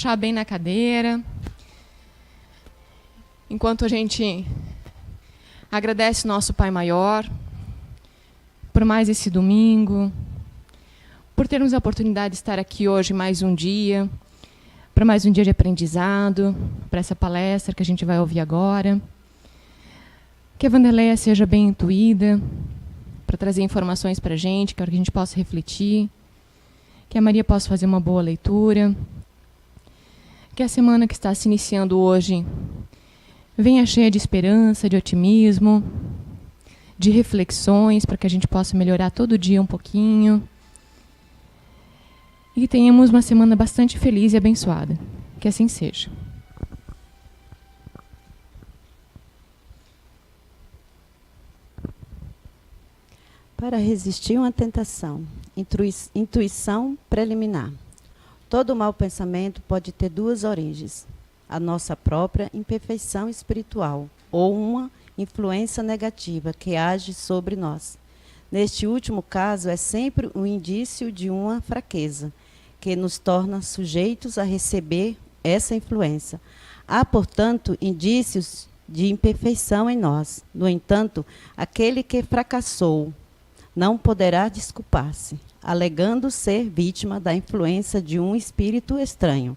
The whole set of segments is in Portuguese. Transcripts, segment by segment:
relaxar bem na cadeira. Enquanto a gente agradece nosso Pai Maior por mais esse domingo, por termos a oportunidade de estar aqui hoje mais um dia, para mais um dia de aprendizado, para essa palestra que a gente vai ouvir agora. Que a Wanderleia seja bem intuída, para trazer informações para a gente, que a gente possa refletir. Que a Maria possa fazer uma boa leitura. Que a semana que está se iniciando hoje venha cheia de esperança, de otimismo, de reflexões, para que a gente possa melhorar todo dia um pouquinho. E que tenhamos uma semana bastante feliz e abençoada. Que assim seja. Para resistir a uma tentação, intuição preliminar. Todo mau pensamento pode ter duas origens: a nossa própria imperfeição espiritual ou uma influência negativa que age sobre nós. Neste último caso, é sempre um indício de uma fraqueza, que nos torna sujeitos a receber essa influência. Há, portanto, indícios de imperfeição em nós. No entanto, aquele que fracassou não poderá desculpar-se, alegando ser vítima da influência de um espírito estranho,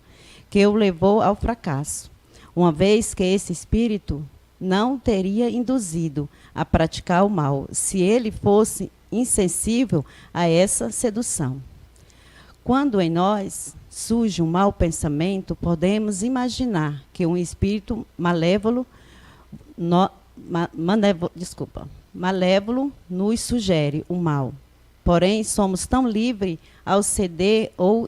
que o levou ao fracasso, uma vez que esse espírito não teria induzido a praticar o mal, se ele fosse insensível a essa sedução. Quando em nós surge um mau pensamento, podemos imaginar que um espírito malévolo nos sugere o mal. Porém, somos tão livres ao ceder ou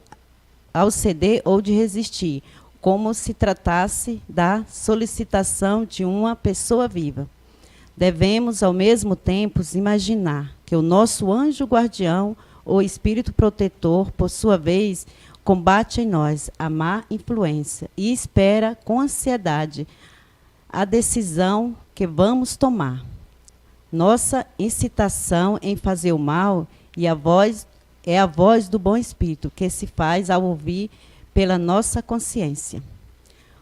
de resistir, como se tratasse da solicitação de uma pessoa viva. Devemos, ao mesmo tempo, imaginar que o nosso anjo guardião ou espírito protetor, por sua vez, combate em nós a má influência e espera com ansiedade a decisão que vamos tomar. Nossa incitação em fazer o mal é a voz do bom espírito que se faz ao ouvir pela nossa consciência.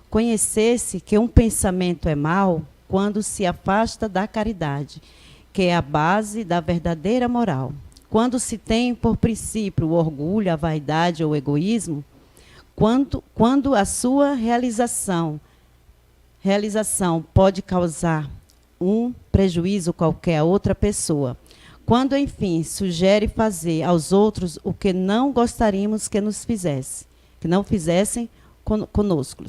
Conhecer-se que um pensamento é mau quando se afasta da caridade, que é a base da verdadeira moral. Quando se tem por princípio o orgulho, a vaidade ou o egoísmo, quando a sua realização pode causar um prejuízo qualquer a outra pessoa. Quando, enfim, sugere fazer aos outros o que não gostaríamos que nos fizesse, que não fizessem conosco.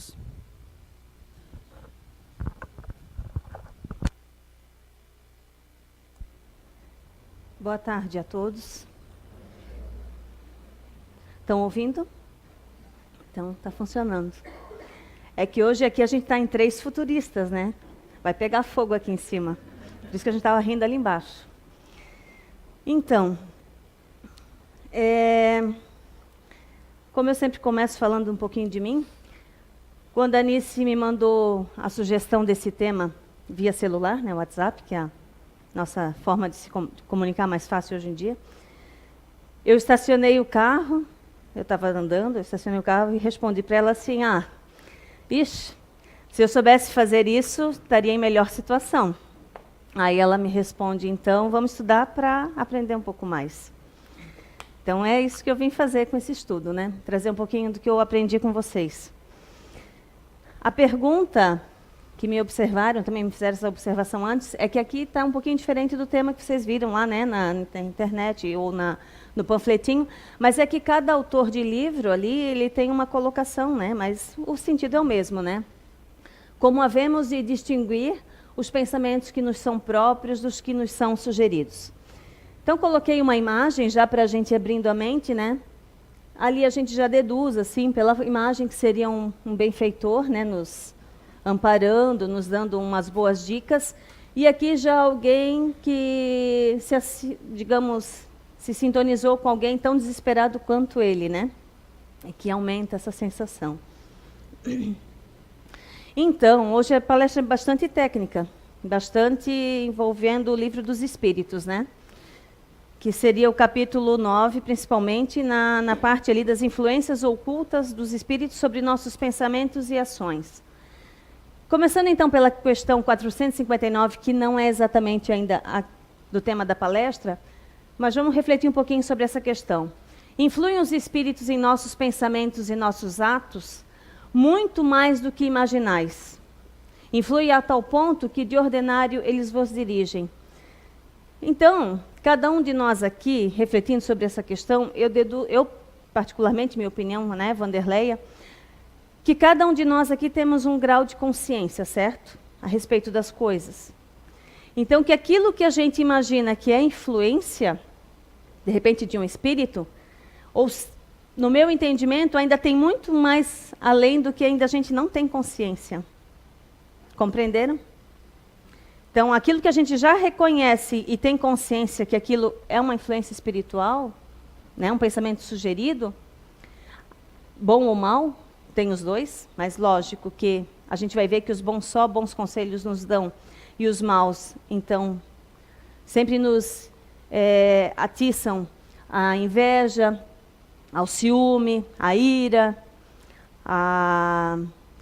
Boa tarde a todos. Estão ouvindo? Então, está funcionando. É que hoje aqui a gente está em 3 futuristas, né? Vai pegar fogo aqui em cima. Por isso que a gente estava rindo ali embaixo. Então, como eu sempre começo falando um pouquinho de mim, quando a Anice me mandou a sugestão desse tema via celular, né, WhatsApp, que é a nossa forma de se comunicar mais fácil hoje em dia, eu estacionei o carro, eu estava andando, eu estacionei o carro e respondi para ela assim, se eu soubesse fazer isso, estaria em melhor situação. Aí ela me responde, então, vamos estudar para aprender um pouco mais. Então, é isso que eu vim fazer com esse estudo, né? Trazer um pouquinho do que eu aprendi com vocês. A pergunta que me observaram, também me fizeram essa observação antes, é que aqui está um pouquinho diferente do tema que vocês viram lá, né, na internet ou no panfletinho, mas é que cada autor de livro ali, ele tem uma colocação, né, mas o sentido é o mesmo, né? Como havemos de distinguir os pensamentos que nos são próprios dos que nos são sugeridos. Então, coloquei uma imagem já para a gente abrindo a mente, né? Ali a gente já deduz, assim, pela imagem que seria um benfeitor, né, nos amparando, nos dando umas boas dicas. E aqui já alguém que, digamos, se sintonizou com alguém tão desesperado quanto ele, né? E que aumenta essa sensação. Então, hoje a palestra é bastante técnica, bastante envolvendo o Livro dos Espíritos, né? que seria o capítulo 9, principalmente na parte ali das influências ocultas dos espíritos sobre nossos pensamentos e ações. Começando então pela questão 459, que não é exatamente ainda do tema da palestra, mas vamos refletir um pouquinho sobre essa questão. Influem os espíritos em nossos pensamentos e nossos atos muito mais do que imaginais. Influi a tal ponto que de ordinário eles vos dirigem. Então, cada um de nós aqui, refletindo sobre essa questão, eu particularmente, minha opinião, né, Vanderleia, que cada um de nós aqui temos um grau de consciência, certo? A respeito das coisas. Então, que aquilo que a gente imagina que é influência, de repente, de um espírito, ou, no meu entendimento, ainda tem muito mais além do que ainda a gente não tem consciência. Compreenderam? Então, aquilo que a gente já reconhece e tem consciência que aquilo é uma influência espiritual, né, um pensamento sugerido, bom ou mal, tem os dois, mas lógico que a gente vai ver que os bons só bons conselhos nos dão, e os maus, então, sempre nos atiçam à inveja, ao ciúme, à ira, à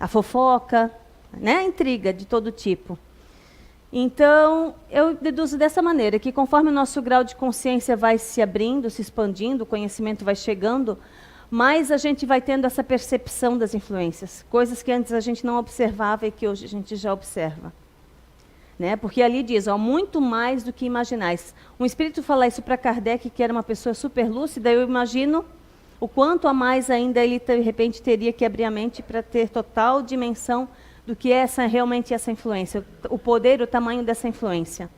fofoca, né, a intriga de todo tipo. Então, eu deduzo dessa maneira, que conforme o nosso grau de consciência vai se abrindo, se expandindo, o conhecimento vai chegando, mais a gente vai tendo essa percepção das influências, coisas que antes a gente não observava e que hoje a gente já observa. Né? Porque ali diz, ó, muito mais do que imaginais. Um espírito falar isso para Kardec, que era uma pessoa super lúcida, eu imagino o quanto a mais ainda ele, de repente, teria que abrir a mente para ter total dimensão do que é realmente essa influência, o poder, o tamanho dessa influência.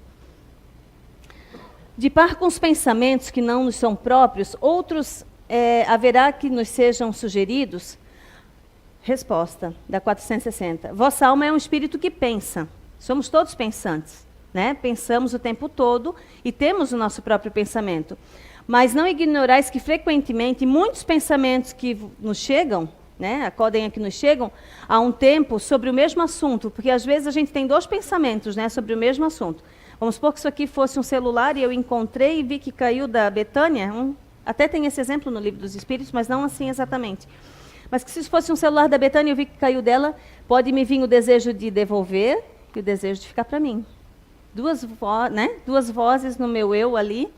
De par com os pensamentos que não nos são próprios, outros haverá que nos sejam sugeridos? Resposta, da 460. Vossa alma é um espírito que pensa. Somos todos pensantes, né? Pensamos o tempo todo e temos o nosso próprio pensamento. Mas não ignorais que, frequentemente, muitos pensamentos que nos chegam, né, acodem aqui nos chegam, há um tempo sobre o mesmo assunto, porque às vezes a gente tem dois pensamentos, né, sobre o mesmo assunto. Vamos supor que isso aqui fosse um celular e eu encontrei e vi que caiu da Betânia, até tem esse exemplo no Livro dos Espíritos, mas não assim exatamente. Mas que se isso fosse um celular da Betânia e eu vi que caiu dela, pode me vir o desejo de devolver e o desejo de ficar para mim. Duas vozes no meu eu ali,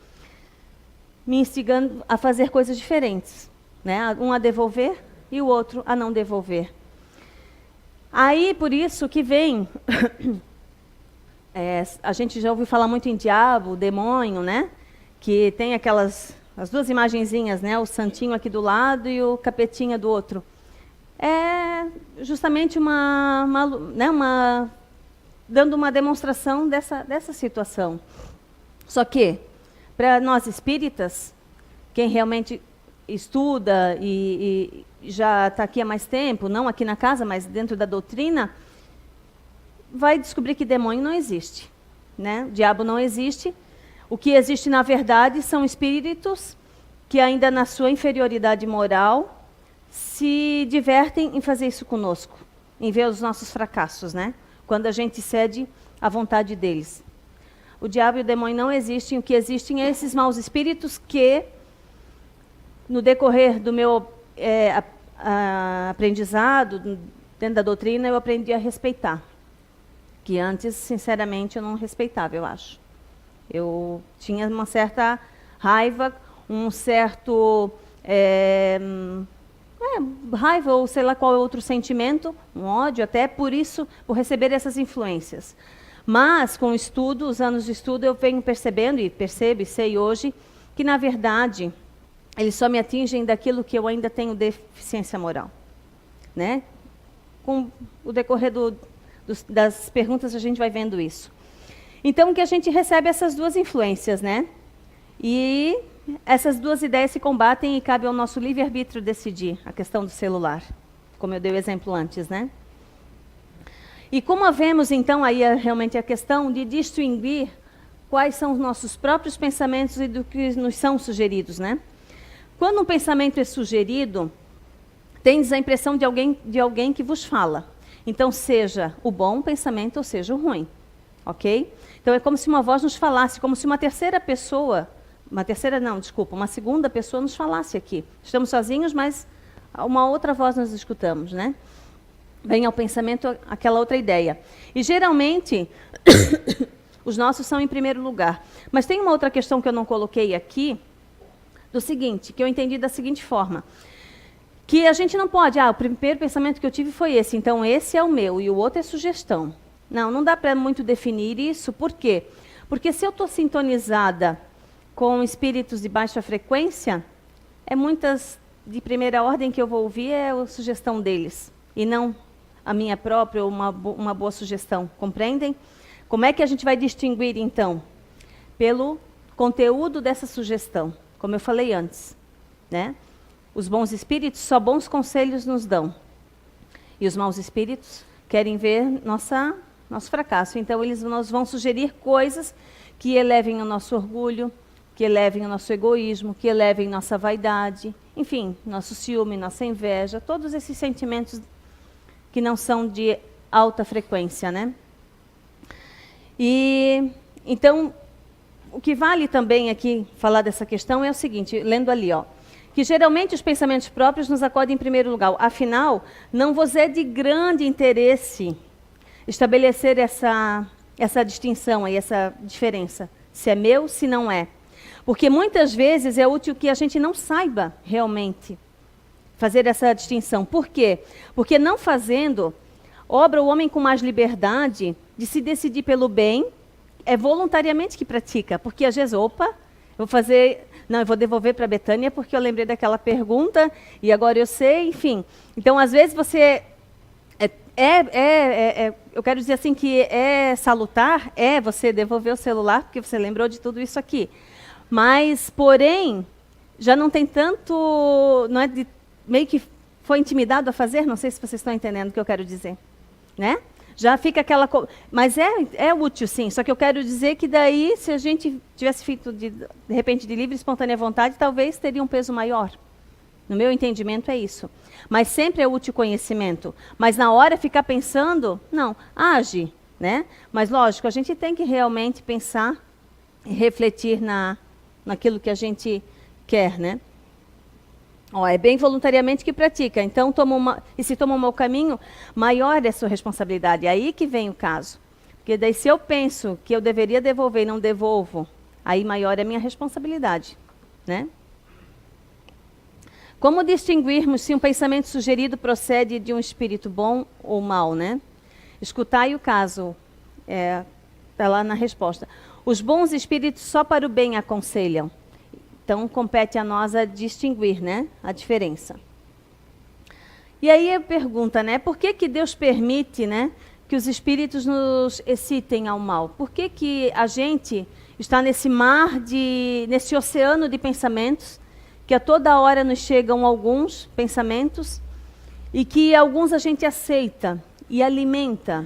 me instigando a fazer coisas diferentes, né? Um a devolver e o outro a não devolver. Aí, por isso que vem... a gente já ouviu falar muito em diabo, demônio, né? Que tem as duas imagenzinhas, né? O santinho aqui do lado e o capetinha do outro. É justamente dando uma demonstração dessa situação. Só que, para nós espíritas, quem realmente estuda e já está aqui há mais tempo, não aqui na casa, mas dentro da doutrina, vai descobrir que demônio não existe, né? O diabo não existe. O que existe, na verdade, são espíritos que ainda na sua inferioridade moral se divertem em fazer isso conosco, em ver os nossos fracassos, né? Quando a gente cede à vontade deles. O diabo e o demônio não existem. O que existem é esses maus espíritos que, no decorrer do meu aprendizado, dentro da doutrina, eu aprendi a respeitar. Que antes, sinceramente, eu não respeitava, eu acho. Eu tinha uma certa raiva, um certo... raiva ou sei lá qual é outro sentimento, um ódio até, por isso, por receber essas influências. Mas, com o estudo, os anos de estudo, eu venho percebendo, e percebo e sei hoje, que, na verdade, eles só me atingem daquilo que eu ainda tenho deficiência moral. Né? Com o decorrer das perguntas, a gente vai vendo isso. Então, que a gente recebe essas duas influências, né? E essas duas ideias se combatem e cabe ao nosso livre-arbítrio decidir a questão do celular, como eu dei o exemplo antes, né? E como havemos, então, aí realmente a questão de distinguir quais são os nossos próprios pensamentos e do que nos são sugeridos, né? Quando um pensamento é sugerido, tendes a impressão de alguém que vos fala. Então, seja o bom pensamento ou seja o ruim, ok? Então, é como se uma voz nos falasse, como se uma terceira pessoa uma segunda pessoa nos falasse aqui. Estamos sozinhos, mas uma outra voz nós escutamos, né? Vem ao pensamento aquela outra ideia. E geralmente, os nossos são em primeiro lugar. Mas tem uma outra questão que eu não coloquei aqui, do seguinte, que eu entendi da seguinte forma, que a gente não pode, o primeiro pensamento que eu tive foi esse, então esse é o meu e o outro é sugestão. Não dá para muito definir isso, por quê? Porque se eu estou sintonizada com espíritos de baixa frequência, muitas de primeira ordem que eu vou ouvir é a sugestão deles, e não a minha própria ou uma boa sugestão, compreendem? Como é que a gente vai distinguir, então? Pelo conteúdo dessa sugestão, como eu falei antes, né? Os bons espíritos só bons conselhos nos dão, e os maus espíritos querem ver nosso fracasso. Então, eles nos vão sugerir coisas que elevem o nosso orgulho, que elevem o nosso egoísmo, que elevem nossa vaidade, enfim, nosso ciúme, nossa inveja, todos esses sentimentos que não são de alta frequência, né? E, então, o que vale também aqui falar dessa questão é o seguinte, lendo ali, que geralmente os pensamentos próprios nos acodem em primeiro lugar. Afinal, não vos é de grande interesse estabelecer essa distinção aí, essa diferença. Se é meu, se não é. Porque muitas vezes é útil que a gente não saiba realmente fazer essa distinção. Por quê? Porque não fazendo, obra o homem com mais liberdade de se decidir pelo bem, é voluntariamente que pratica. Porque às vezes, eu vou devolver para a Betânia porque eu lembrei daquela pergunta e agora eu sei, enfim. Então, às vezes você... eu quero dizer assim que é salutar, você devolver o celular porque você lembrou de tudo isso aqui. Mas, porém, já não tem tanto... meio que foi intimidado a fazer, não sei se vocês estão entendendo o que eu quero dizer. Né? Já fica aquela... Mas é útil, sim. Só que eu quero dizer que daí, se a gente tivesse feito, de repente, de livre e espontânea vontade, talvez teria um peso maior. No meu entendimento, é isso. Mas sempre é útil conhecimento. Mas na hora ficar pensando, não, age. Né? Mas, lógico, a gente tem que realmente pensar e refletir naquilo que a gente quer, né? É bem voluntariamente que pratica. Então, se toma um mau caminho, maior é a sua responsabilidade. É aí que vem o caso. Porque daí, se eu penso que eu deveria devolver e não devolvo, aí maior é a minha responsabilidade. Né? Como distinguirmos se um pensamento sugerido procede de um espírito bom ou mau? Né? Escutai o caso. Está lá na resposta. Os bons espíritos só para o bem aconselham. Então, compete a nós a distinguir, né, a diferença. E aí a pergunta, né, por que Deus permite, né, que os espíritos nos excitem ao mal? Por que a gente está nesse nesse oceano de pensamentos, que a toda hora nos chegam alguns pensamentos, e que alguns a gente aceita e alimenta?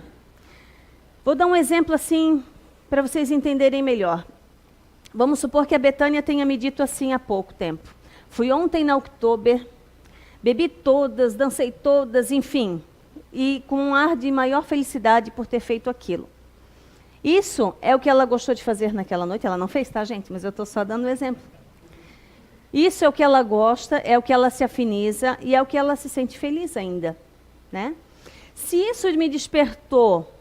Vou dar um exemplo assim, para vocês entenderem melhor. Vamos supor que a Betânia tenha me dito assim há pouco tempo. Fui ontem na Oktober, bebi todas, dancei todas, enfim. E com um ar de maior felicidade por ter feito aquilo. Isso é o que ela gostou de fazer naquela noite. Ela não fez, tá, gente? Mas eu estou só dando um exemplo. Isso é o que ela gosta, é o que ela se afiniza e é o que ela se sente feliz ainda. Né? Se isso me despertou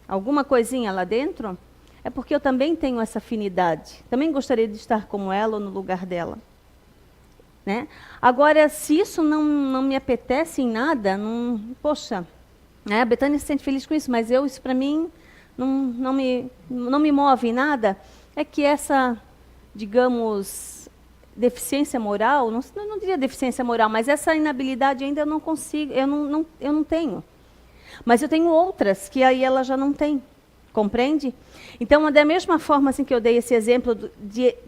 alguma coisinha lá dentro... é porque eu também tenho essa afinidade. Também gostaria de estar como ela ou no lugar dela. Né? Agora, se isso não me apetece em nada, poxa, a Betânia se sente feliz com isso, mas isso para mim não me move em nada, é que essa, digamos, deficiência moral, não diria deficiência moral, mas essa inabilidade ainda eu não consigo, eu não tenho. Mas eu tenho outras que aí ela já não tem. Compreende? Então, da mesma forma assim, que eu dei esse exemplo,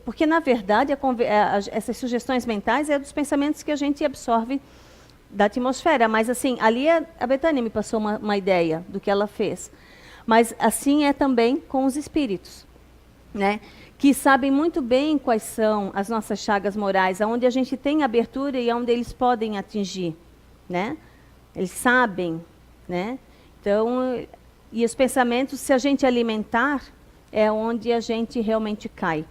porque, na verdade, essas sugestões mentais dos pensamentos que a gente absorve da atmosfera. Mas, assim, ali a Betânia me passou uma ideia do que ela fez. Mas, assim é também com os espíritos, né? Que sabem muito bem quais são as nossas chagas morais, aonde a gente tem abertura e aonde eles podem atingir. Né? Eles sabem. Né? Então... E os pensamentos, se a gente alimentar, é onde a gente realmente cai.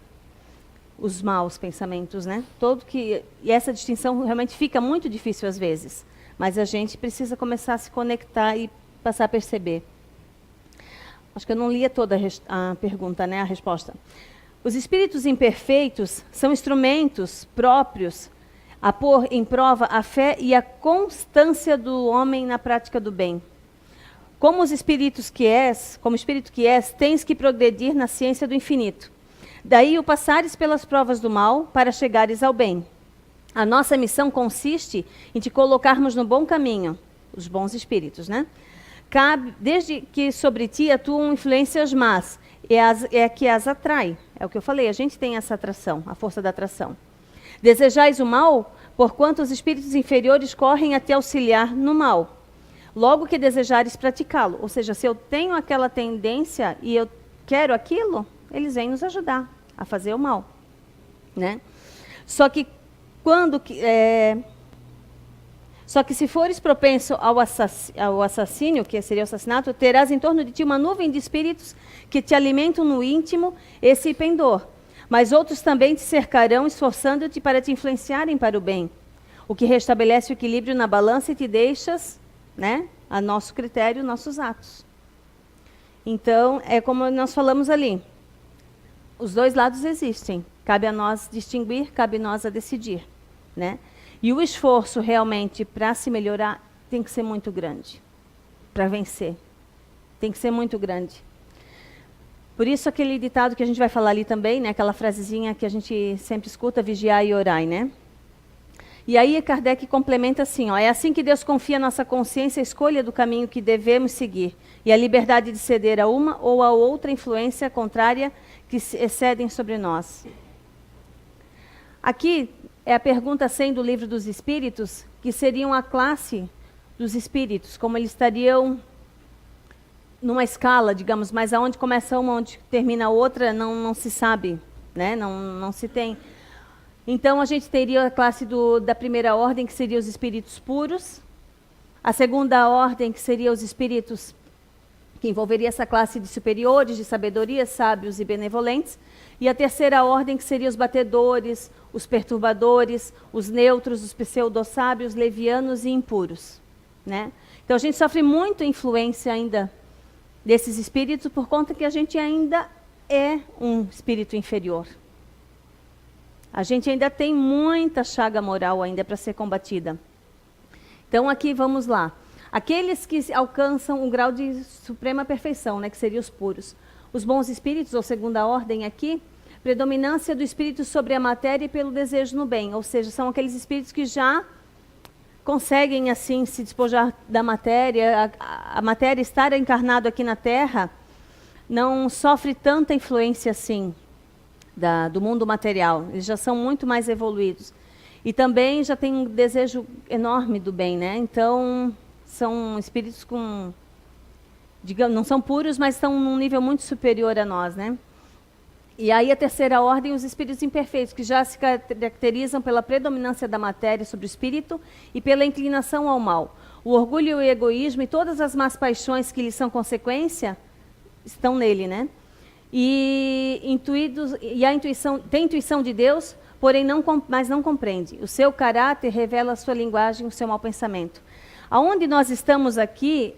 os maus pensamentos, né? E essa distinção realmente fica muito difícil às vezes, mas a gente precisa começar a se conectar e passar a perceber. Acho que eu não lia toda a pergunta, né? A resposta. Os espíritos imperfeitos são instrumentos próprios a pôr em prova a fé e a constância do homem na prática do bem. Como espírito que és, tens que progredir na ciência do infinito. Daí o passares pelas provas do mal para chegares ao bem. A nossa missão consiste em te colocarmos no bom caminho, os bons espíritos, né? Desde que sobre ti atuam influências más, é que as atrai. É o que eu falei, a gente tem essa atração, a força da atração. Desejais o mal, porquanto os espíritos inferiores correm a te auxiliar no mal. Logo que desejares praticá-lo. Ou seja, se eu tenho aquela tendência e eu quero aquilo, eles vêm nos ajudar a fazer o mal, né? Só que se fores propenso ao assassínio, que seria o assassinato, terás em torno de ti uma nuvem de espíritos que te alimentam no íntimo esse pendor. Mas outros também te cercarão, esforçando-te para te influenciarem para o bem, o que restabelece o equilíbrio na balança e te deixas, né, a nosso critério, nossos atos. Então, é como nós falamos ali. Os dois lados existem. Cabe a nós distinguir, cabe a nós a decidir, né? E o esforço realmente para se melhorar tem que ser muito grande. Para vencer. Tem que ser muito grande. Por isso aquele ditado que a gente vai falar ali também, né, aquela frasezinha que a gente sempre escuta, vigiai e orai, né? E aí Kardec complementa assim, ó, é assim que Deus confia a nossa consciência a escolha do caminho que devemos seguir e a liberdade de ceder a uma ou a outra influência contrária que excedem sobre nós. Aqui é a pergunta 100 do Livro dos Espíritos, que seriam a classe dos espíritos, como eles estariam numa escala, digamos, mas aonde começa uma, onde termina a outra, não se sabe, né? Não se tem. Então, a gente teria a classe da primeira ordem, que seria os espíritos puros. A segunda ordem, que seria os espíritos, que envolveria essa classe de superiores, de sabedoria, sábios e benevolentes. E a terceira ordem, que seria os batedores, os perturbadores, os neutros, os pseudo-sábios, levianos e impuros, né? Então, a gente sofre muito influência ainda desses espíritos, por conta que a gente ainda é um espírito inferior. A gente ainda tem muita chaga moral ainda para ser combatida. Então, aqui vamos lá. Aqueles que alcançam o grau de suprema perfeição, né, que seriam os puros. Os bons espíritos, ou segunda ordem aqui, predominância do espírito sobre a matéria pelo desejo no bem. Ou seja, são aqueles espíritos que já conseguem, assim, se despojar da matéria. A matéria, estar encarnado aqui na Terra, não sofre tanta influência assim do mundo material. Eles já são muito mais evoluídos. E também já tem um desejo enorme do bem, né? Então, são espíritos com, digamos, não são puros, mas estão num nível muito superior a nós, né? E aí a terceira ordem, os espíritos imperfeitos, que já se caracterizam pela predominância da matéria sobre o espírito e pela inclinação ao mal. O orgulho e o egoísmo e todas as más paixões que lhes são consequência estão nele, né? Tem intuição de Deus, porém mas não compreende. O seu caráter revela a sua linguagem, o seu mau pensamento. Aonde nós estamos aqui,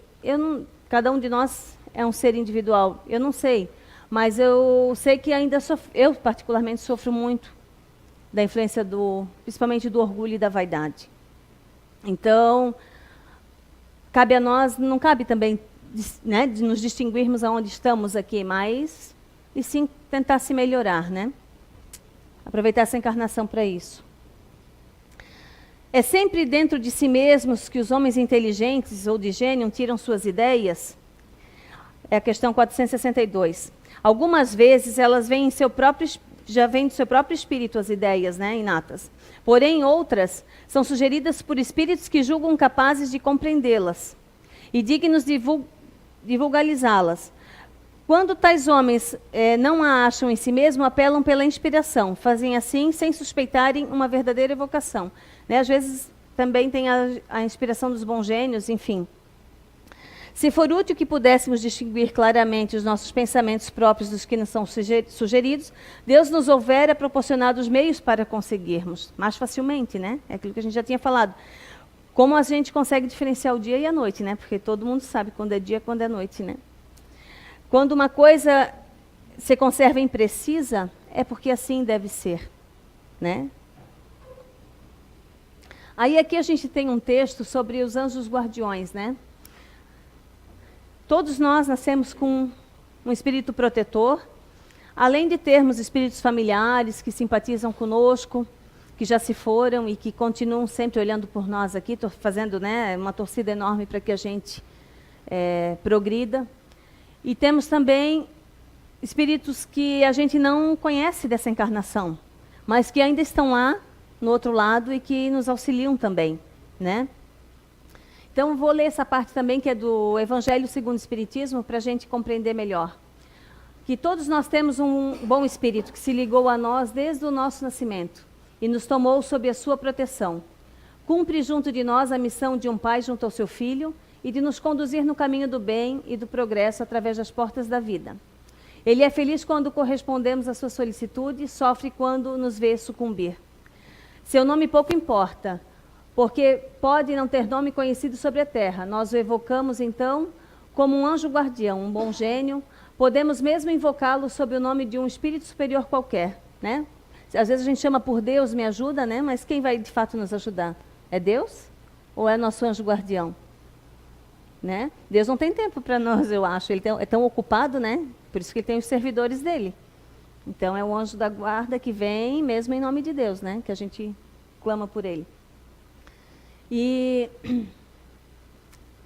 cada um de nós é um ser individual. Eu não sei, mas eu sei que ainda eu particularmente sofro muito da influência principalmente do orgulho e da vaidade. Então, cabe a nós, não cabe também, né, de nos distinguirmos aonde estamos aqui, mas e sim tentar se melhorar, né? Aproveitar essa encarnação para isso. É sempre dentro de si mesmos que os homens inteligentes ou de gênio tiram suas ideias? É a questão 462. Algumas vezes elas já vêm do seu próprio espírito as ideias, né, inatas. Porém, outras são sugeridas por espíritos que julgam capazes de compreendê-las e dignos de vulgarizá-las. Quando tais homens não a acham em si mesmos, apelam pela inspiração. Fazem assim sem suspeitarem uma verdadeira evocação. Né? Às vezes também tem a inspiração dos bons gênios, enfim. Se for útil que pudéssemos distinguir claramente os nossos pensamentos próprios dos que nos são sugeridos, Deus nos houvera proporcionado os meios para conseguirmos, mais facilmente, né? É aquilo que a gente já tinha falado. Como a gente consegue diferenciar o dia e a noite, né? Porque todo mundo sabe quando é dia e quando é noite, né? Quando uma coisa se conserva imprecisa, é porque assim deve ser, né? Aí aqui a gente tem um texto sobre os anjos guardiões, né? Todos nós nascemos com um espírito protetor, além de termos espíritos familiares que simpatizam conosco, que já se foram e que continuam sempre olhando por nós aqui, fazendo, né, uma torcida enorme para que a gente progrida. E temos também espíritos que a gente não conhece dessa encarnação, mas que ainda estão lá, no outro lado, e que nos auxiliam também, né? Então, vou ler essa parte também, que é do Evangelho segundo o Espiritismo, para a gente compreender melhor. Que todos nós temos um bom espírito que se ligou a nós desde o nosso nascimento e nos tomou sob a sua proteção. Cumpre junto de nós a missão de um pai junto ao seu filho e de nos conduzir no caminho do bem e do progresso através das portas da vida. Ele é feliz quando correspondemos à sua solicitude e sofre quando nos vê sucumbir. Seu nome pouco importa, porque pode não ter nome conhecido sobre a terra. Nós o evocamos, então, como um anjo guardião, um bom gênio. Podemos mesmo invocá-lo sob o nome de um espírito superior qualquer, né? Às vezes a gente chama por Deus, me ajuda, né? Mas quem vai de fato nos ajudar? É Deus? Ou é nosso anjo guardião? Né? Deus não tem tempo para nós, eu acho. Ele é tão ocupado, né? Por isso que ele tem os servidores dele. Então é o anjo da guarda que vem mesmo em nome de Deus, né? Que a gente clama por ele. E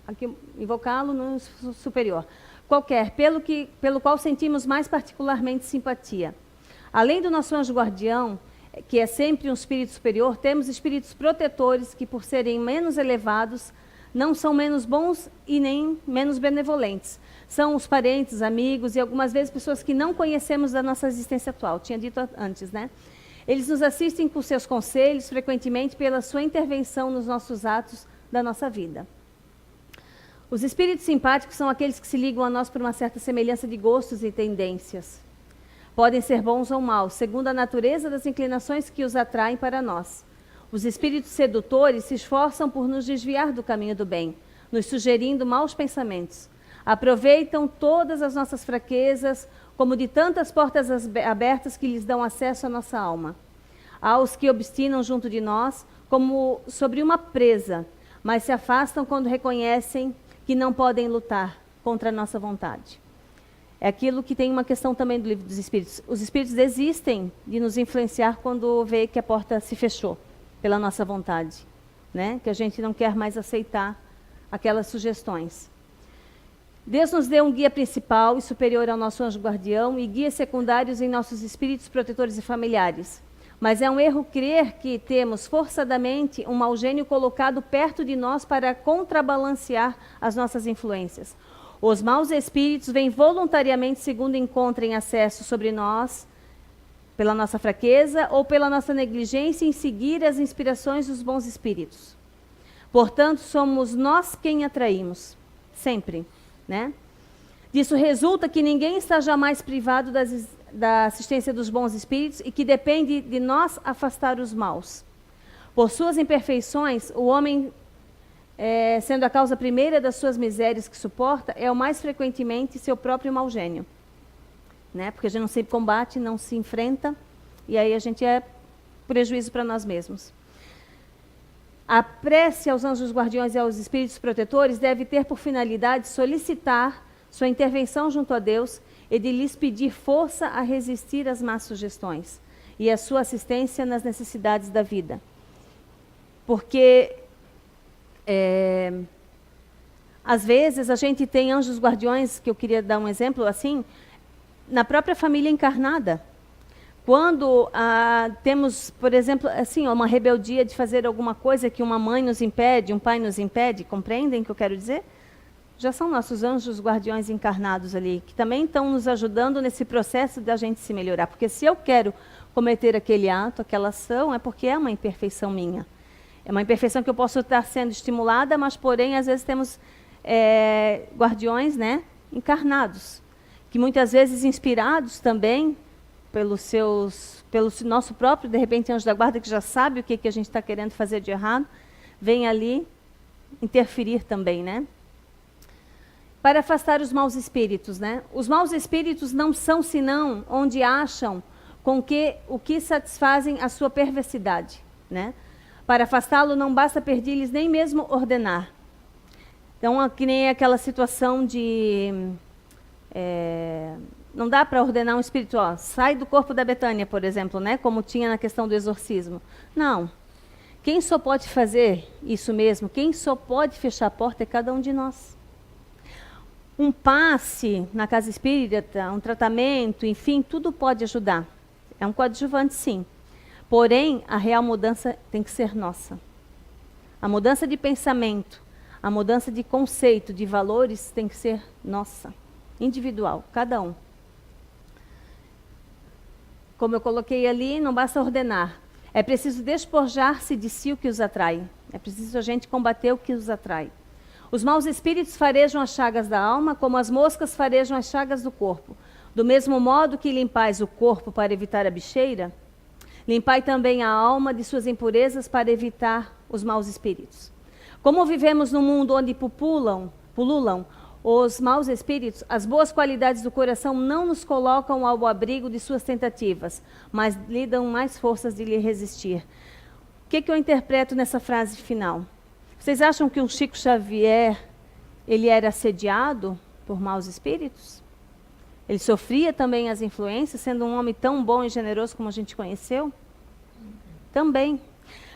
aqui, invocá-lo no superior. Qualquer, pelo qual sentimos mais particularmente simpatia. Além do nosso anjo guardião, que é sempre um espírito superior, temos espíritos protetores que, por serem menos elevados, não são menos bons e nem menos benevolentes. São os parentes, amigos e algumas vezes pessoas que não conhecemos da nossa existência atual. Tinha dito antes, né? Eles nos assistem com seus conselhos, frequentemente pela sua intervenção nos nossos atos da nossa vida. Os espíritos simpáticos são aqueles que se ligam a nós por uma certa semelhança de gostos e tendências. Podem ser bons ou maus, segundo a natureza das inclinações que os atraem para nós. Os espíritos sedutores se esforçam por nos desviar do caminho do bem, nos sugerindo maus pensamentos. Aproveitam todas as nossas fraquezas, como de tantas portas abertas que lhes dão acesso à nossa alma. Há os que obstinam junto de nós, como sobre uma presa, mas se afastam quando reconhecem que não podem lutar contra a nossa vontade. É aquilo que tem uma questão também do livro dos Espíritos. Os Espíritos desistem de nos influenciar quando vê que a porta se fechou pela nossa vontade, né? Que a gente não quer mais aceitar aquelas sugestões. Deus nos deu um guia principal e superior ao nosso anjo guardião e guias secundários em nossos espíritos protetores e familiares. Mas é um erro crer que temos forçadamente um mau gênio colocado perto de nós para contrabalancear as nossas influências. Os maus espíritos vêm voluntariamente segundo encontrem acesso sobre nós, pela nossa fraqueza ou pela nossa negligência em seguir as inspirações dos bons espíritos. Portanto, somos nós quem atraímos, sempre, né? Disso resulta que ninguém está jamais privado da assistência dos bons espíritos e que depende de nós afastar os maus. Por suas imperfeições, o homem, sendo a causa primeira das suas misérias que suporta, é o mais frequentemente seu próprio mau gênio. Né? Porque a gente não se combate, não se enfrenta, e aí a gente é prejuízo para nós mesmos. A prece aos anjos guardiões e aos espíritos protetores deve ter por finalidade solicitar sua intervenção junto a Deus e de lhes pedir força a resistir às más sugestões e a sua assistência nas necessidades da vida. Porque, às vezes, a gente tem anjos guardiões, que eu queria dar um exemplo assim, na própria família encarnada. Quando temos, por exemplo, assim, uma rebeldia de fazer alguma coisa que uma mãe nos impede, um pai nos impede, compreendem o que eu quero dizer? Já são nossos anjos guardiões encarnados ali, que também estão nos ajudando nesse processo da gente se melhorar. Porque se eu quero cometer aquele ato, aquela ação, é porque é uma imperfeição minha. É uma imperfeição que eu posso estar sendo estimulada, mas, porém, às vezes temos guardiões, né, encarnados, que muitas vezes inspirados também pelo nosso próprio, de repente, anjo da guarda, que já sabe o que a gente está querendo fazer de errado, vem ali interferir também, né? Para afastar os maus espíritos, né? Os maus espíritos não são senão onde acham o que satisfazem a sua perversidade, né? Para afastá-lo não basta pedir-lhes nem mesmo ordenar. Então, que nem aquela situação de... não dá para ordenar um espírito, ó, sai do corpo da Betânia, por exemplo, né? Como tinha na questão do exorcismo. Não. Quem só pode fazer isso mesmo, quem só pode fechar a porta é cada um de nós. Um passe na casa espírita, um tratamento, enfim, tudo pode ajudar. É um coadjuvante, sim. Porém, a real mudança tem que ser nossa. A mudança de pensamento, a mudança de conceito, de valores, tem que ser nossa. Individual, cada um. Como eu coloquei ali, não basta ordenar. É preciso despojar-se de si o que os atrai. É preciso a gente combater o que os atrai. Os maus espíritos farejam as chagas da alma, como as moscas farejam as chagas do corpo. Do mesmo modo que limpais o corpo para evitar a bicheira, limpai também a alma de suas impurezas para evitar os maus espíritos. Como vivemos num mundo onde pululam os maus espíritos, as boas qualidades do coração não nos colocam ao abrigo de suas tentativas, mas lhe dão mais forças de lhe resistir. O que eu interpreto nessa frase final? Vocês acham que o Chico Xavier, ele era assediado por maus espíritos? Ele sofria também as influências, sendo um homem tão bom e generoso como a gente conheceu? Também.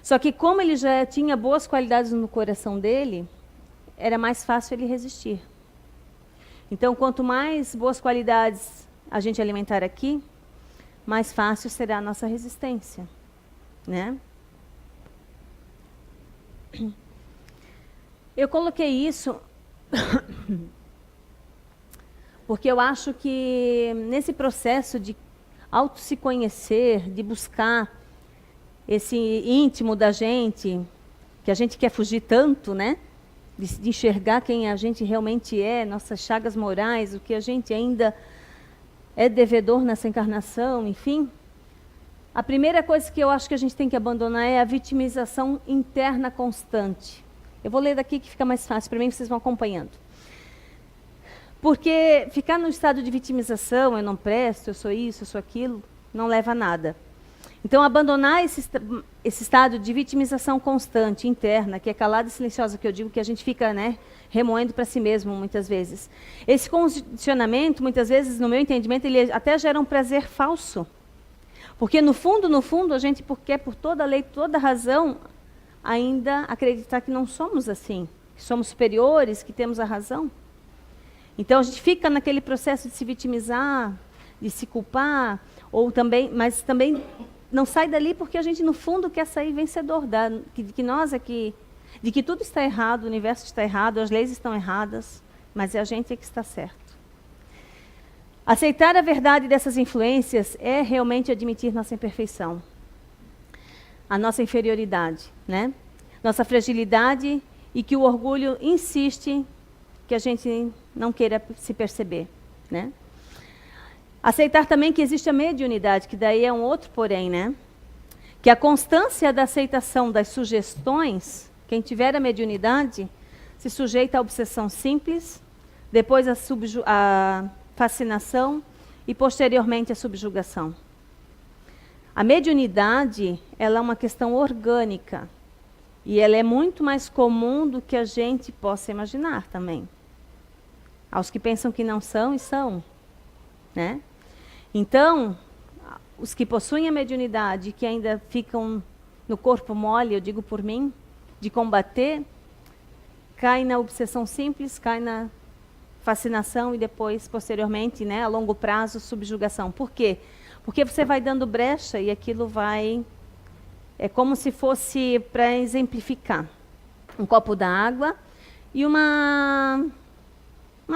Só que como ele já tinha boas qualidades no coração dele, era mais fácil ele resistir. Então, quanto mais boas qualidades a gente alimentar aqui, mais fácil será a nossa resistência, né? Eu coloquei isso porque eu acho que nesse processo de auto se conhecer, de buscar esse íntimo da gente, que a gente quer fugir tanto, né? De enxergar quem a gente realmente é, nossas chagas morais, o que a gente ainda é devedor nessa encarnação, enfim. A primeira coisa que eu acho que a gente tem que abandonar é a vitimização interna constante. Eu vou ler daqui que fica mais fácil para mim, vocês vão acompanhando. Porque ficar no estado de vitimização, eu não presto, eu sou isso, eu sou aquilo, não leva a nada. Então, abandonar esse estado de vitimização constante, interna, que é calada e silenciosa, que eu digo que a gente fica, né, remoendo para si mesmo, muitas vezes. Esse condicionamento, muitas vezes, no meu entendimento, ele até gera um prazer falso. Porque, no fundo, a gente quer, por toda lei, toda razão, ainda acreditar que não somos assim, que somos superiores, que temos a razão. Então, a gente fica naquele processo de se vitimizar, de se culpar, mas também não sai dali porque a gente, no fundo, quer sair vencedor, de que tudo está errado, o universo está errado, as leis estão erradas, mas é a gente que está certo. Aceitar a verdade dessas influências é realmente admitir nossa imperfeição, a nossa inferioridade, né? Nossa fragilidade e que o orgulho insiste que a gente não queira se perceber, né? Aceitar também que existe a mediunidade, que daí é um outro porém, né? Que a constância da aceitação das sugestões, quem tiver a mediunidade, se sujeita à obsessão simples, depois à fascinação e posteriormente à subjugação. A mediunidade, ela é uma questão orgânica e ela é muito mais comum do que a gente possa imaginar também. Aos que pensam que não são e são, né? Então, os que possuem a mediunidade, que ainda ficam no corpo mole, eu digo por mim, de combater, cai na obsessão simples, cai na fascinação e depois, posteriormente, né, a longo prazo, subjugação. Por quê? Porque você vai dando brecha e aquilo vai... É como se fosse, para exemplificar, um copo d'água e uma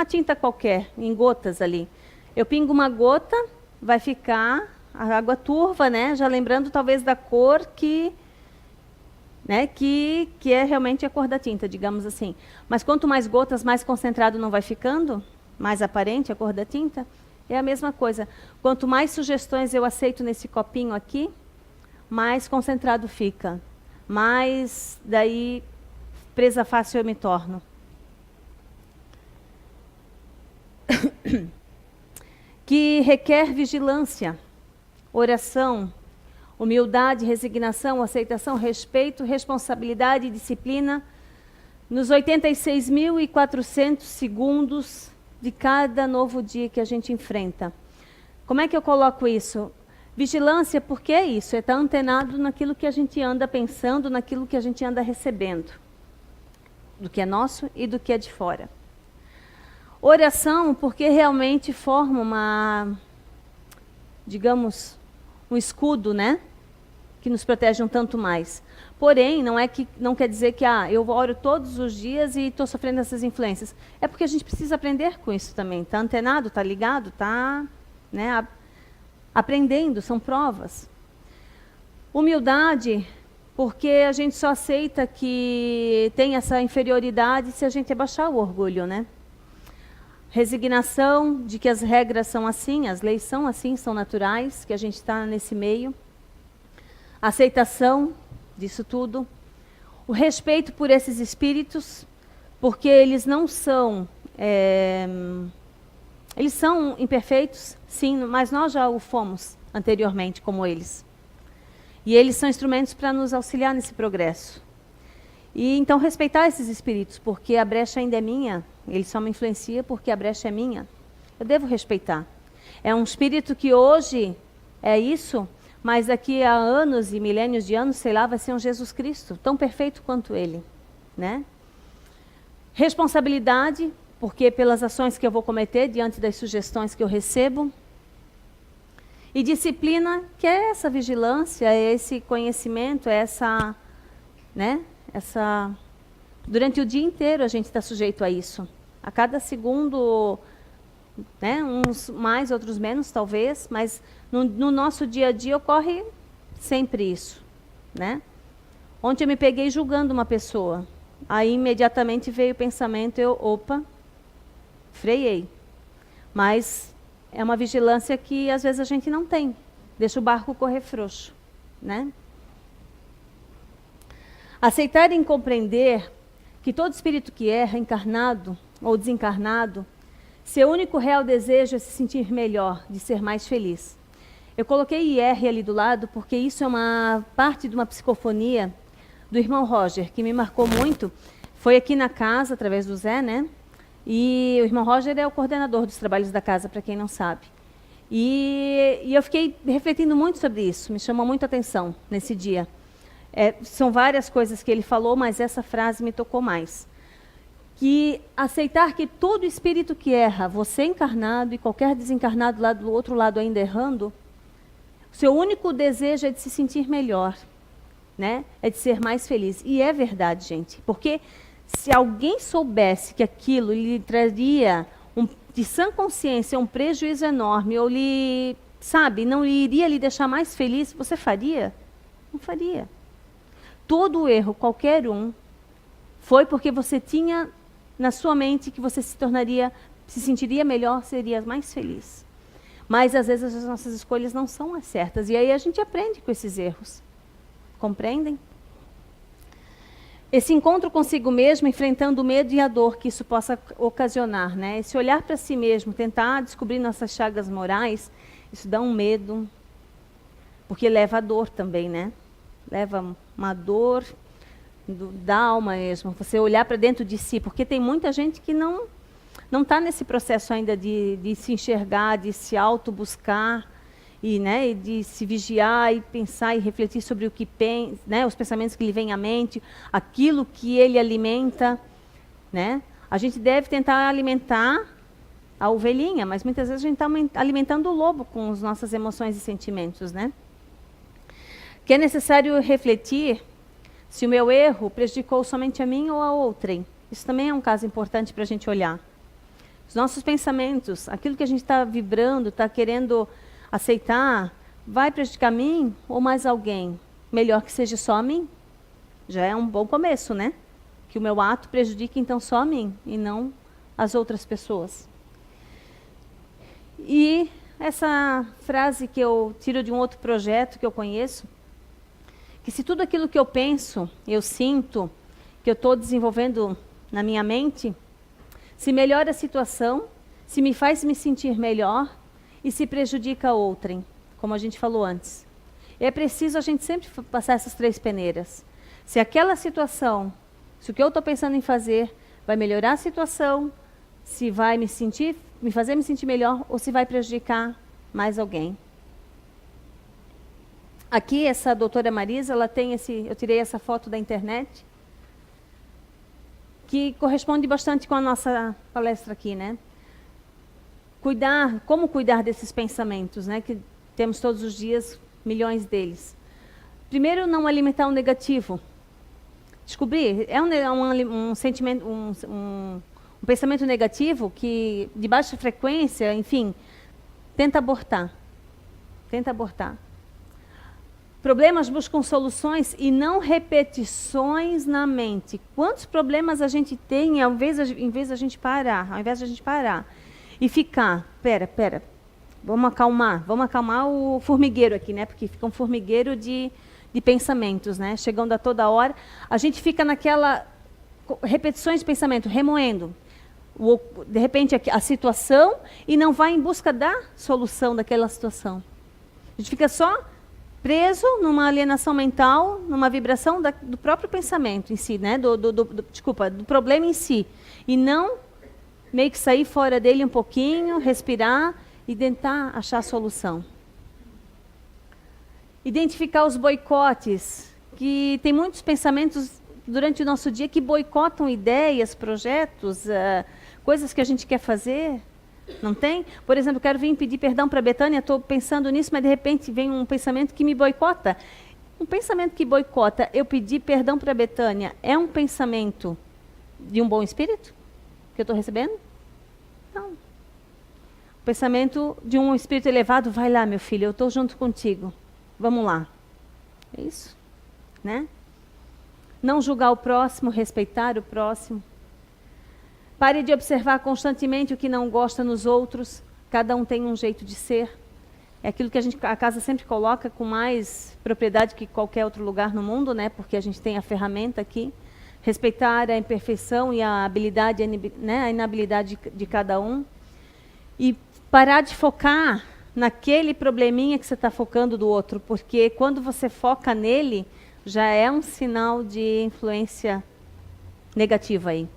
tinta qualquer, em gotas ali. Eu pingo uma gota, vai ficar a água turva, né? Já lembrando talvez da cor que né, que é realmente a cor da tinta, digamos assim. Mas quanto mais gotas, mais concentrado não vai ficando? Mais aparente a cor da tinta? É a mesma coisa. Quanto mais sugestões eu aceito nesse copinho aqui, mais concentrado fica. Mais, daí, presa fácil eu me torno. Que requer vigilância, oração, humildade, resignação, aceitação, respeito, responsabilidade e disciplina nos 86.400 segundos de cada novo dia que a gente enfrenta. Como é que eu coloco isso? Vigilância, porque é isso, é estar antenado naquilo que a gente anda pensando, naquilo que a gente anda recebendo, do que é nosso e do que é de fora. Oração, porque realmente forma uma, digamos, um escudo, né? Que nos protege um tanto mais. Porém, não quer dizer que eu oro todos os dias e estou sofrendo essas influências. É porque a gente precisa aprender com isso também. Está antenado, está ligado, está, né, aprendendo, são provas. Humildade, porque a gente só aceita que tem essa inferioridade se a gente abaixar o orgulho, né? Resignação de que as regras são assim, as leis são assim, são naturais, que a gente está nesse meio. Aceitação disso tudo. O respeito por esses espíritos, porque eles não são... eles são imperfeitos, sim, mas nós já o fomos anteriormente como eles. E eles são instrumentos para nos auxiliar nesse progresso. E então respeitar esses espíritos, porque a brecha ainda é minha, ele só me influencia porque a brecha é minha. Eu devo respeitar. É um espírito que hoje é isso, mas daqui a anos e milênios de anos, sei lá, vai ser um Jesus Cristo, tão perfeito quanto ele, né? Responsabilidade, porque pelas ações que eu vou cometer diante das sugestões que eu recebo. E disciplina, que é essa vigilância, é esse conhecimento, é essa, né? Durante o dia inteiro a gente está sujeito a isso. A cada segundo, né, uns mais, outros menos, talvez, mas no nosso dia a dia ocorre sempre isso, né? Ontem eu me peguei julgando uma pessoa. Aí imediatamente veio o pensamento, freiei. Mas é uma vigilância que às vezes a gente não tem. Deixa o barco correr frouxo, né? Aceitar e compreender que todo espírito que erra, encarnado ou desencarnado, seu único real desejo é se sentir melhor, de ser mais feliz. Eu coloquei IR ali do lado porque isso é uma parte de uma psicofonia do irmão Roger, que me marcou muito. Foi aqui na casa, através do Zé, né? E o irmão Roger é o coordenador dos trabalhos da casa, para quem não sabe. E eu fiquei refletindo muito sobre isso, me chamou muito a atenção nesse dia. São várias coisas que ele falou, mas essa frase me tocou mais. Que aceitar que todo espírito que erra, você encarnado e qualquer desencarnado lá do outro lado ainda errando, seu único desejo é de se sentir melhor, né? É de ser mais feliz. E é verdade, gente, porque se alguém soubesse que aquilo lhe traria, de sã consciência, um prejuízo enorme, ou não iria lhe deixar mais feliz, você faria? Não faria. Todo erro, qualquer um, foi porque você tinha na sua mente que você se sentiria melhor, seria mais feliz. Mas às vezes as nossas escolhas não são as certas, e aí a gente aprende com esses erros. Compreendem? Esse encontro consigo mesmo, enfrentando o medo e a dor que isso possa ocasionar, né? Esse olhar para si mesmo, tentar descobrir nossas chagas morais, isso dá um medo, porque leva a dor também, né? Leva uma dor da alma mesmo, você olhar para dentro de si, porque tem muita gente que não está nesse processo ainda de se enxergar, de se auto-buscar, e de se vigiar e pensar e refletir sobre o que pensa, né, os pensamentos que lhe vêm à mente, aquilo que ele alimenta, né? A gente deve tentar alimentar a ovelhinha, mas muitas vezes a gente está alimentando o lobo com as nossas emoções e sentimentos, né? Que é necessário refletir se o meu erro prejudicou somente a mim ou a outrem. Isso também é um caso importante para a gente olhar. Os nossos pensamentos, aquilo que a gente está vibrando, está querendo aceitar, vai prejudicar a mim ou mais alguém? Melhor que seja só a mim, Já é um bom começo, né? Que o meu ato prejudique, então, só a mim, e não as outras pessoas. E essa frase que eu tiro de um outro projeto que eu conheço, que se tudo aquilo que eu penso, eu sinto, que eu estou desenvolvendo na minha mente, se melhora a situação, se me faz me sentir melhor e se prejudica outrem, como a gente falou antes. É preciso a gente sempre passar essas 3 peneiras. Se aquela situação, se o que eu estou pensando em fazer vai melhorar a situação, se vai me fazer me sentir melhor ou se vai prejudicar mais alguém. Aqui, essa doutora Marisa, ela tem eu tirei essa foto da internet, que corresponde bastante com a nossa palestra aqui, né? Como cuidar desses pensamentos, né? Que temos todos os dias, milhões deles. Primeiro, não alimentar o negativo. Descobrir, um sentimento, um pensamento negativo que, de baixa frequência, enfim, tenta abortar. Tenta abortar. Problemas buscam soluções e não repetições na mente. Quantos problemas a gente tem ao invés de a gente parar e ficar, pera, vamos acalmar o formigueiro aqui, né? Porque fica um formigueiro de pensamentos, né? Chegando a toda hora, a gente fica naquela repetições de pensamento, remoendo, de repente a situação e não vai em busca da solução daquela situação. A gente fica só preso numa alienação mental, numa vibração do próprio pensamento em si, né? do problema em si. E não meio que sair fora dele um pouquinho, respirar e tentar achar a solução. Identificar os boicotes, que tem muitos pensamentos durante o nosso dia que boicotam ideias, projetos, coisas que a gente quer fazer. Não tem? Por exemplo, eu quero vir pedir perdão para a Betânia, estou pensando nisso, mas de repente vem um pensamento que me boicota. Um pensamento que boicota, eu pedir perdão para a Betânia, é um pensamento de um bom espírito que eu estou recebendo? Não. O pensamento de um espírito elevado, vai lá, meu filho, eu estou junto contigo. Vamos lá. É isso, né? Não julgar o próximo, respeitar o próximo. Pare de observar constantemente o que não gosta nos outros. Cada um tem um jeito de ser. É aquilo que a casa sempre coloca com mais propriedade que qualquer outro lugar no mundo, né? Porque a gente tem a ferramenta aqui. Respeitar a imperfeição e a habilidade, né? A inabilidade de cada um. E parar de focar naquele probleminha que você está focando do outro. Porque quando você foca nele, já é um sinal de influência negativa aí.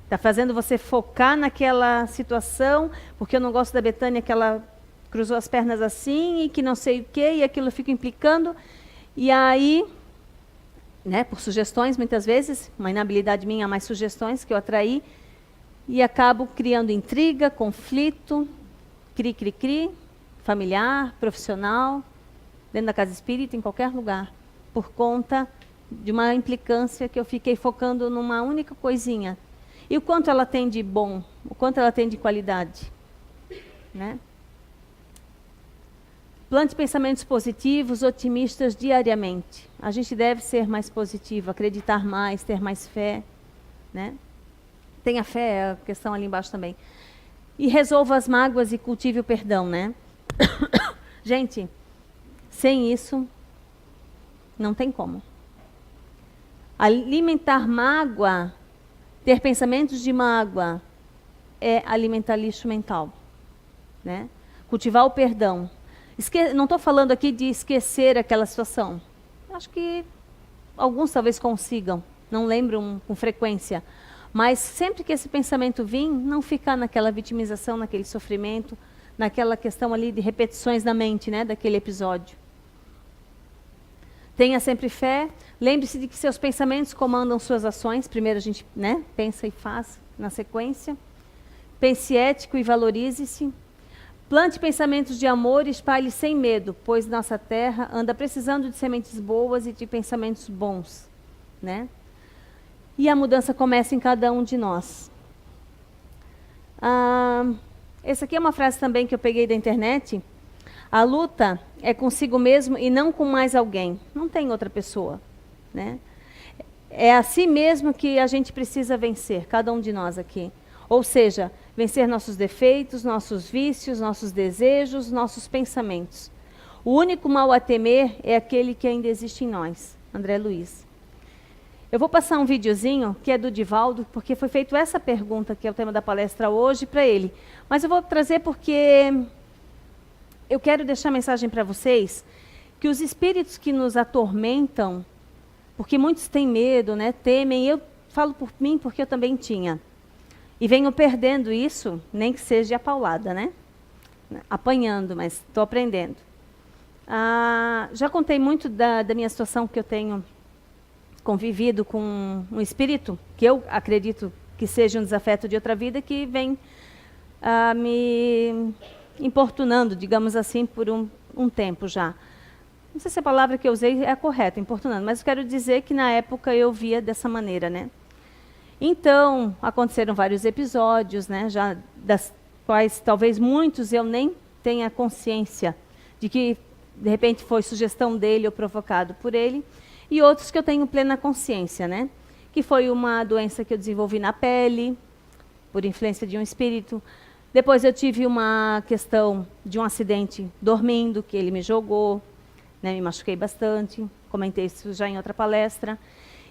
Está fazendo você focar naquela situação, porque eu não gosto da Betânia que ela cruzou as pernas assim e que não sei o quê, e aquilo fica implicando. E aí, né, por sugestões muitas vezes, uma inabilidade minha, mais sugestões que eu atraí, e acabo criando intriga, conflito, cri, familiar, profissional, dentro da casa espírita, em qualquer lugar, por conta de uma implicância que eu fiquei focando numa única coisinha. E o quanto ela tem de bom, o quanto ela tem de qualidade, né? Plante pensamentos positivos, otimistas diariamente. A gente deve ser mais positivo, acreditar mais, ter mais fé, né? Tenha fé, é a questão ali embaixo também. E resolva as mágoas e cultive o perdão, né? Gente, sem isso, não tem como. Alimentar mágoa, ter pensamentos de mágoa, é alimentar lixo mental, né? Cultivar o perdão. Não estou falando aqui de esquecer aquela situação. Acho que alguns talvez consigam, não lembram com frequência. Mas sempre que esse pensamento vir, não ficar naquela vitimização, naquele sofrimento, naquela questão ali de repetições na mente, né, daquele episódio. Tenha sempre fé. Lembre-se de que seus pensamentos comandam suas ações. Primeiro a gente, né, pensa e faz na sequência. Pense ético e valorize-se. Plante pensamentos de amor e espalhe sem medo, pois nossa terra anda precisando de sementes boas e de pensamentos bons, né? E a mudança começa em cada um de nós. Essa aqui é uma frase também que eu peguei da internet. A luta é consigo mesmo e não com mais alguém. Não tem outra pessoa, né? é a si mesmo que a gente precisa vencer, cada um de nós aqui. Ou seja, vencer nossos defeitos, nossos vícios, nossos desejos, nossos pensamentos. O único mal a temer é aquele que ainda existe em nós. André Luiz. Eu vou passar um videozinho, que é do Divaldo, porque foi feita essa pergunta, que é o tema da palestra hoje, para ele. Mas eu vou trazer porque eu quero deixar a mensagem para vocês, que os espíritos que nos atormentam, porque muitos têm medo, né, temem, eu falo por mim porque eu também tinha. E venho perdendo isso, nem que seja a paulada, né? Apanhando, mas estou aprendendo. Já contei muito da minha situação, que eu tenho convivido com um espírito, que eu acredito que seja um desafeto de outra vida, que vem me importunando, digamos assim, por um tempo já. Não sei se a palavra que eu usei é a correta, importunando, mas eu quero dizer que na época eu via dessa maneira, né? Então, aconteceram vários episódios, né, já das quais talvez muitos eu nem tenha consciência de que, de repente, foi sugestão dele ou provocado por ele, e outros que eu tenho plena consciência, né, que foi uma doença que eu desenvolvi na pele, por influência de um espírito. Depois eu tive uma questão de um acidente dormindo, que ele me jogou, né, me machuquei bastante, comentei isso já em outra palestra.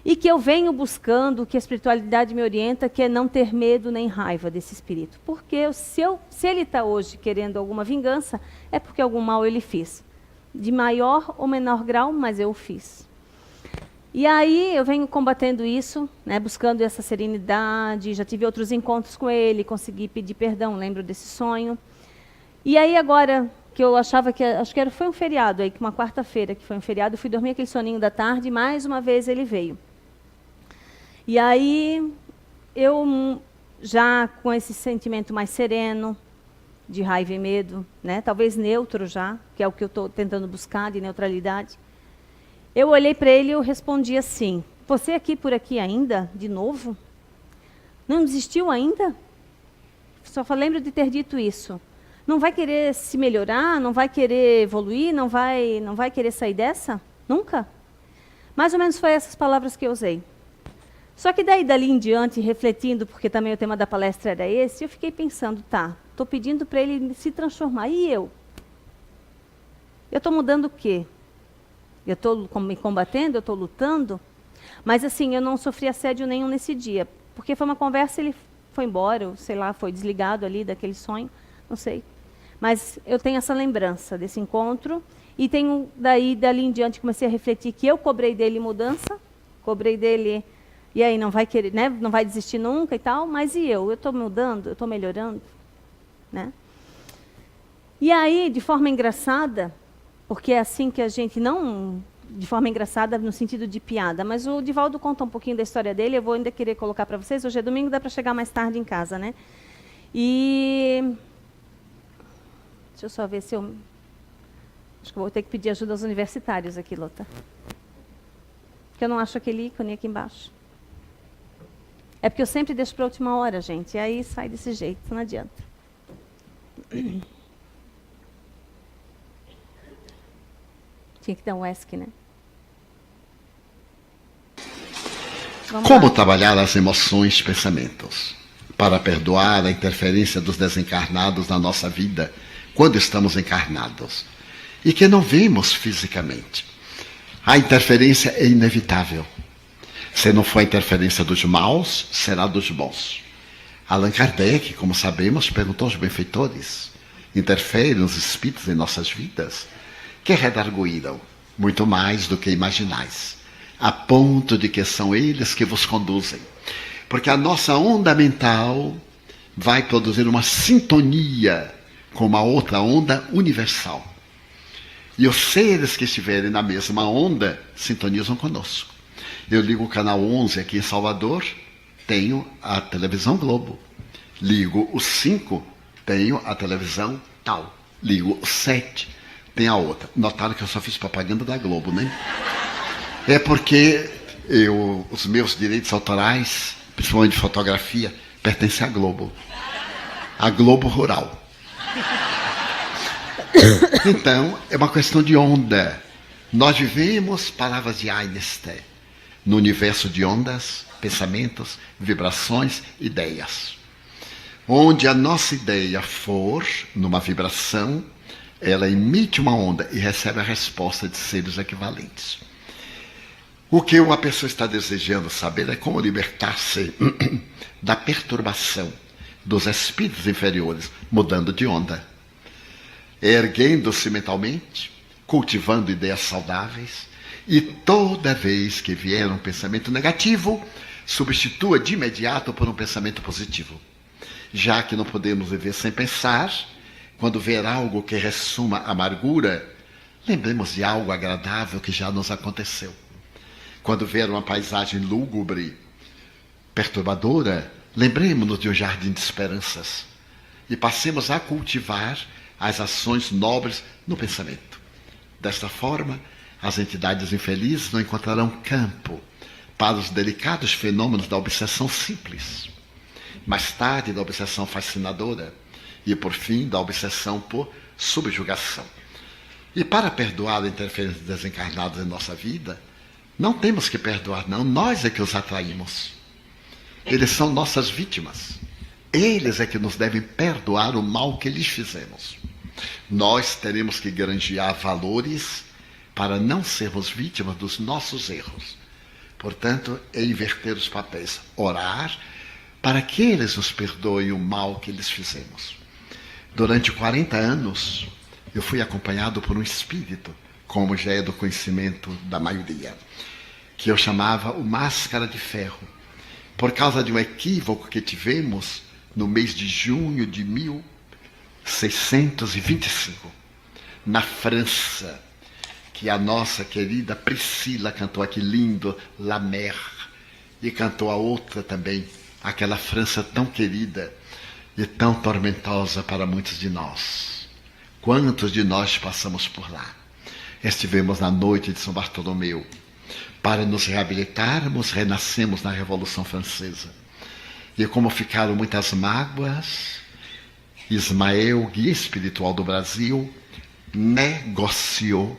E que eu venho buscando, que a espiritualidade me orienta, que é não ter medo nem raiva desse espírito. Porque se ele está hoje querendo alguma vingança, é porque algum mal ele fez. De maior ou menor grau, mas eu o fiz. E aí eu venho combatendo isso, né, buscando essa serenidade, já tive outros encontros com ele, consegui pedir perdão, lembro desse sonho. E aí agora, que eu achava que, acho que foi um feriado, aí, que uma quarta-feira que foi um feriado, eu fui dormir aquele soninho da tarde, e mais uma vez ele veio. E aí, eu já com esse sentimento mais sereno, de raiva e medo, né, talvez neutro já, que é o que eu estou tentando buscar, de neutralidade, eu olhei para ele e eu respondi assim: você aqui por aqui ainda, de novo? Não desistiu ainda? Só lembro de ter dito isso. Não vai querer se melhorar? Não vai querer evoluir? Não vai querer sair dessa? Nunca? Mais ou menos foi essas palavras que eu usei. Só que daí, dali em diante, refletindo, porque também o tema da palestra era esse, eu fiquei pensando, tá, estou pedindo para ele se transformar. E eu? Eu estou mudando o quê? Eu estou me combatendo? Eu estou lutando? Mas assim, eu não sofri assédio nenhum nesse dia, porque foi uma conversa, ele foi embora, ou, sei lá, foi desligado ali daquele sonho, não sei. Mas eu tenho essa lembrança desse encontro, e tenho dali em diante, comecei a refletir que eu cobrei dele mudança, cobrei dele... E aí não vai querer, né? Não vai desistir nunca e tal, mas e eu? Eu estou mudando, eu estou melhorando, né? E aí, de forma engraçada, porque é assim que a gente não, de forma engraçada no sentido de piada, mas o Divaldo conta um pouquinho da história dele, eu vou ainda querer colocar para vocês. Hoje é domingo, dá para chegar mais tarde em casa, né? E deixa eu só ver se eu... Acho que vou ter que pedir ajuda aos universitários aqui, Lota. Porque eu não acho aquele ícone aqui embaixo. É porque eu sempre deixo para a última hora, gente. E aí sai desse jeito, não adianta. Tinha que dar um ESC, né? Como trabalhar as emoções e pensamentos para perdoar a interferência dos desencarnados na nossa vida quando estamos encarnados e que não vemos fisicamente? A interferência é inevitável. Se não for a interferência dos maus, será dos bons. Allan Kardec, como sabemos, perguntou aos benfeitores: interferem os espíritos em nossas vidas? Que redarguíram muito mais do que imaginais, a ponto de que são eles que vos conduzem. Porque a nossa onda mental vai produzir uma sintonia com uma outra onda universal. E os seres que estiverem na mesma onda sintonizam conosco. Eu ligo o canal 11 aqui em Salvador, tenho a televisão Globo. Ligo o 5, tenho a televisão tal. Ligo o 7, tem a outra. Notaram que eu só fiz propaganda da Globo, né? É porque os meus direitos autorais, principalmente de fotografia, pertencem à Globo. A Globo Rural. Então, é uma questão de onda. Nós vivemos, palavras de Einstein, no universo de ondas, pensamentos, vibrações, ideias. Onde a nossa ideia for numa vibração, ela emite uma onda e recebe a resposta de seres equivalentes. O que uma pessoa está desejando saber é como libertar-se da perturbação dos espíritos inferiores, mudando de onda, erguendo-se mentalmente, cultivando ideias saudáveis, e toda vez que vier um pensamento negativo, substitua de imediato por um pensamento positivo. Já que não podemos viver sem pensar, quando ver algo que ressuma amargura, lembremos de algo agradável que já nos aconteceu. Quando ver uma paisagem lúgubre, perturbadora, lembremos-nos de um jardim de esperanças e passemos a cultivar as ações nobres no pensamento. Desta forma, as entidades infelizes não encontrarão campo para os delicados fenômenos da obsessão simples, mais tarde da obsessão fascinadora e, por fim, da obsessão por subjugação. E para perdoar a interferência dos desencarnados em nossa vida, não temos que perdoar, não. Nós é que os atraímos. Eles são nossas vítimas. Eles é que nos devem perdoar o mal que lhes fizemos. Nós teremos que granjear valores para não sermos vítimas dos nossos erros. Portanto, é inverter os papéis. Orar para que eles nos perdoem o mal que lhes fizemos. Durante 40 anos, eu fui acompanhado por um espírito, como já é do conhecimento da maioria, que eu chamava o Máscara de Ferro, por causa de um equívoco que tivemos no mês de junho de 1625, na França, que a nossa querida Priscila cantou aqui lindo, La Mer, e cantou a outra também, aquela França tão querida e tão tormentosa para muitos de nós. Quantos de nós passamos por lá? Estivemos na noite de São Bartolomeu. Para nos reabilitarmos, renascemos na Revolução Francesa. E como ficaram muitas mágoas, Ismael, guia espiritual do Brasil, negociou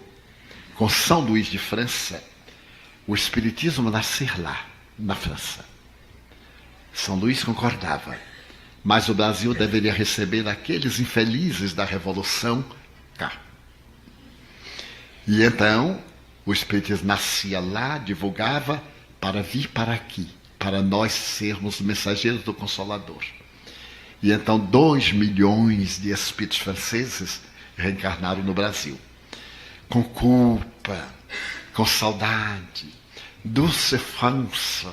com São Luís de França o espiritismo nascer lá, na França. São Luís concordava, mas o Brasil deveria receber aqueles infelizes da Revolução cá. E então, o espiritismo nascia lá, divulgava, para vir para aqui, para nós sermos mensageiros do Consolador. E então 2 milhões de espíritos franceses reencarnaram no Brasil. Com culpa, com saudade, douce France,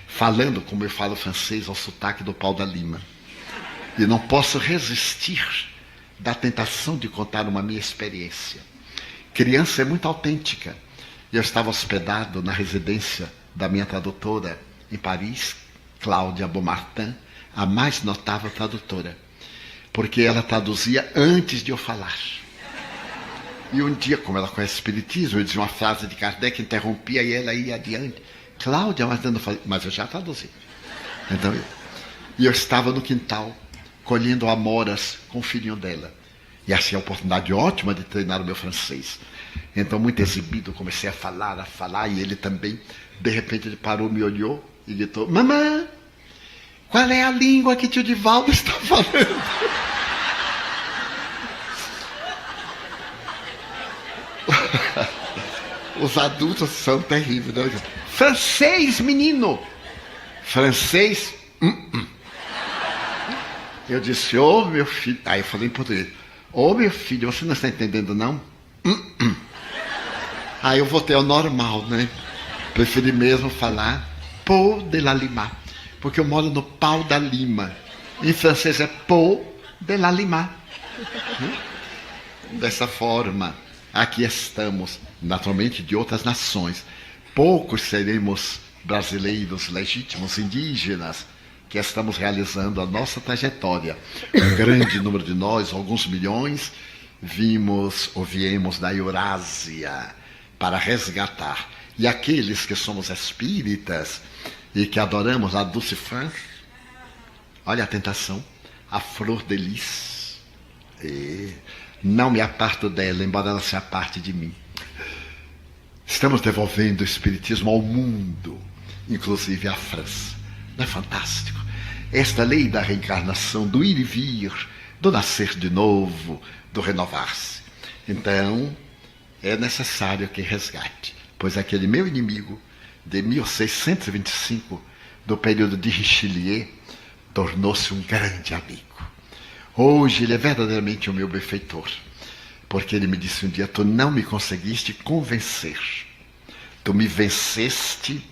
falando como eu falo francês ao sotaque do Pau da Lima. E não posso resistir da tentação de contar uma minha experiência. Criança é muito autêntica. Eu estava hospedado na residência da minha tradutora em Paris, Cláudia Beaumartin, a mais notável tradutora, porque ela traduzia antes de eu falar. E um dia, como ela conhece espiritismo, eu dizia uma frase de Kardec, interrompia e ela ia adiante. Cláudia, mas eu já traduzi. Então, eu estava no quintal, colhendo amoras com o filhinho dela. E achei a oportunidade ótima de treinar o meu francês. Então, muito exibido, comecei a falar, e ele também. De repente, ele parou, me olhou e gritou: mamãe, qual é a língua que tio Divaldo está falando? Os adultos são terríveis, né? Francês, menino! Francês? Eu disse: ô meu filho. Aí eu falei em português: ô meu filho, você não está entendendo, não? Aí eu voltei ao normal, né? Preferi mesmo falar Pau de la Lima, porque eu moro no Pau da Lima. Em francês é Pau de la Lima. Dessa forma, aqui estamos, naturalmente de outras nações. Poucos seremos brasileiros legítimos, indígenas, que estamos realizando a nossa trajetória. Um grande número de nós, alguns milhões, viemos da Eurásia para resgatar. E aqueles que somos espíritas e que adoramos a Dulce France, olha a tentação, a flor de lis. E não me aparto dela, embora ela se aparte de mim. Estamos devolvendo o Espiritismo ao mundo, inclusive à França. Não é fantástico? Esta lei da reencarnação, do ir e vir, do nascer de novo, do renovar-se. Então, é necessário que resgate, pois aquele meu inimigo, de 1625, do período de Richelieu, tornou-se um grande amigo. Hoje ele é verdadeiramente o meu benfeitor, porque ele me disse um dia: tu não me conseguiste convencer, tu me venceste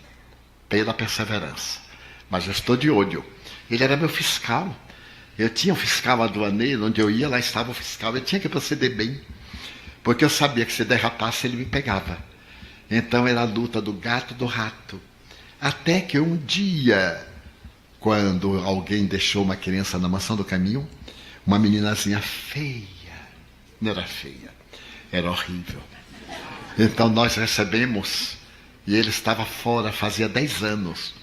pela perseverança, mas eu estou de olho. Ele era meu fiscal, eu tinha um fiscal aduaneiro, onde eu ia, lá estava o fiscal, eu tinha que proceder bem, porque eu sabia que se derrapasse ele me pegava. Então era a luta do gato e do rato, até que um dia, quando alguém deixou uma criança na mansão do caminho, uma meninazinha feia, não era feia, era horrível. Então nós recebemos, e ele estava fora, fazia 10 anos.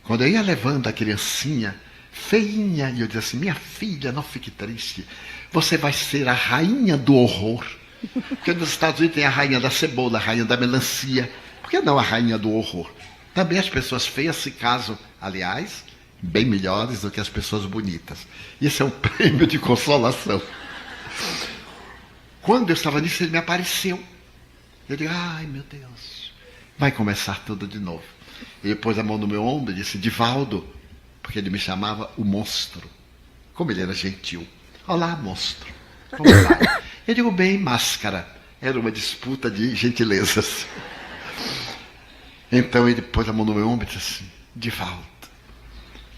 Quando eu ia levando a criancinha, feinha, e eu dizia assim: minha filha, não fique triste, você vai ser a rainha do horror. Porque nos Estados Unidos tem a rainha da cebola, a rainha da melancia, por que não a rainha do horror? Também as pessoas feias se casam, aliás, bem melhores do que as pessoas bonitas. Isso é um prêmio de consolação. Quando eu estava nisso, ele me apareceu. Eu digo: ai meu Deus, vai começar tudo de novo. Ele pôs a mão no meu ombro e disse: Divaldo, porque ele me chamava o monstro. Como ele era gentil. Olá, monstro. Como vai? Eu digo: bem, máscara. Era uma disputa de gentilezas. Então ele pôs a mão no meu ombro e disse assim: Divaldo,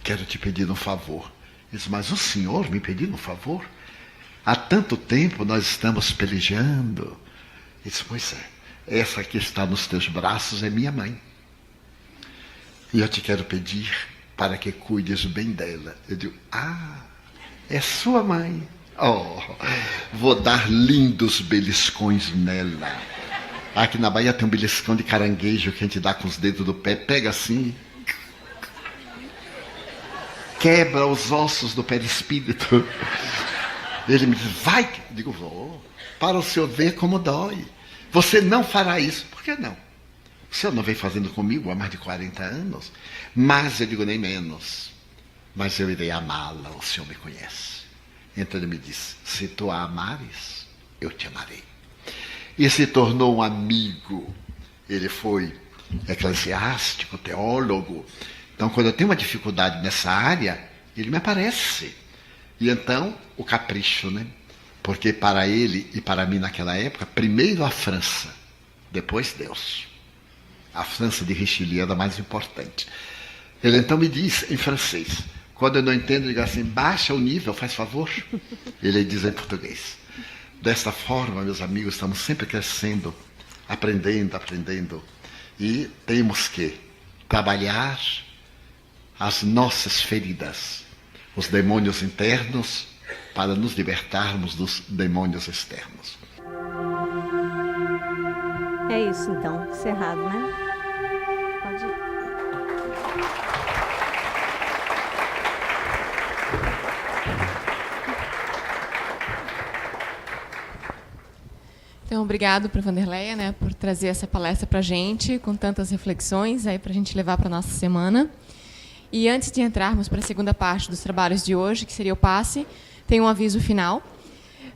quero te pedir um favor. Eu disse: mas o senhor me pedir um favor? Há tanto tempo nós estamos pelejando. Ele disse: pois é, essa que está nos teus braços é minha mãe. E eu te quero pedir para que cuides bem dela. Eu digo: ah, é sua mãe. Oh, vou dar lindos beliscões nela. Aqui na Bahia tem um beliscão de caranguejo que a gente dá com os dedos do pé, pega assim, quebra os ossos do perispírito. Ele me diz: vai. Eu digo: vou, para o senhor ver como dói. Você não fará isso. Por que não? O senhor não vem fazendo comigo há mais de 40 anos. Mas eu digo: nem menos. Mas eu irei amá-la, o senhor me conhece. Então ele me disse: se tu a amares, eu te amarei. E se tornou um amigo. Ele foi eclesiástico, teólogo. Então, quando eu tenho uma dificuldade nessa área, ele me aparece. E então, o capricho, né? Porque para ele e para mim naquela época, primeiro a França, depois Deus. A França de Richelieu era a mais importante. Ele então me diz em francês. Quando eu não entendo, eu digo assim: baixa o nível, faz favor. Ele diz em português. Desta forma, meus amigos, estamos sempre crescendo, aprendendo. E temos que trabalhar as nossas feridas, os demônios internos, para nos libertarmos dos demônios externos. É isso então, encerrado, né? Pode ir. Então, obrigado para a Wanderleia, né, por trazer essa palestra para a gente, com tantas reflexões aí para a gente levar para a nossa semana. E antes de entrarmos para a segunda parte dos trabalhos de hoje, que seria o passe, tem um aviso final.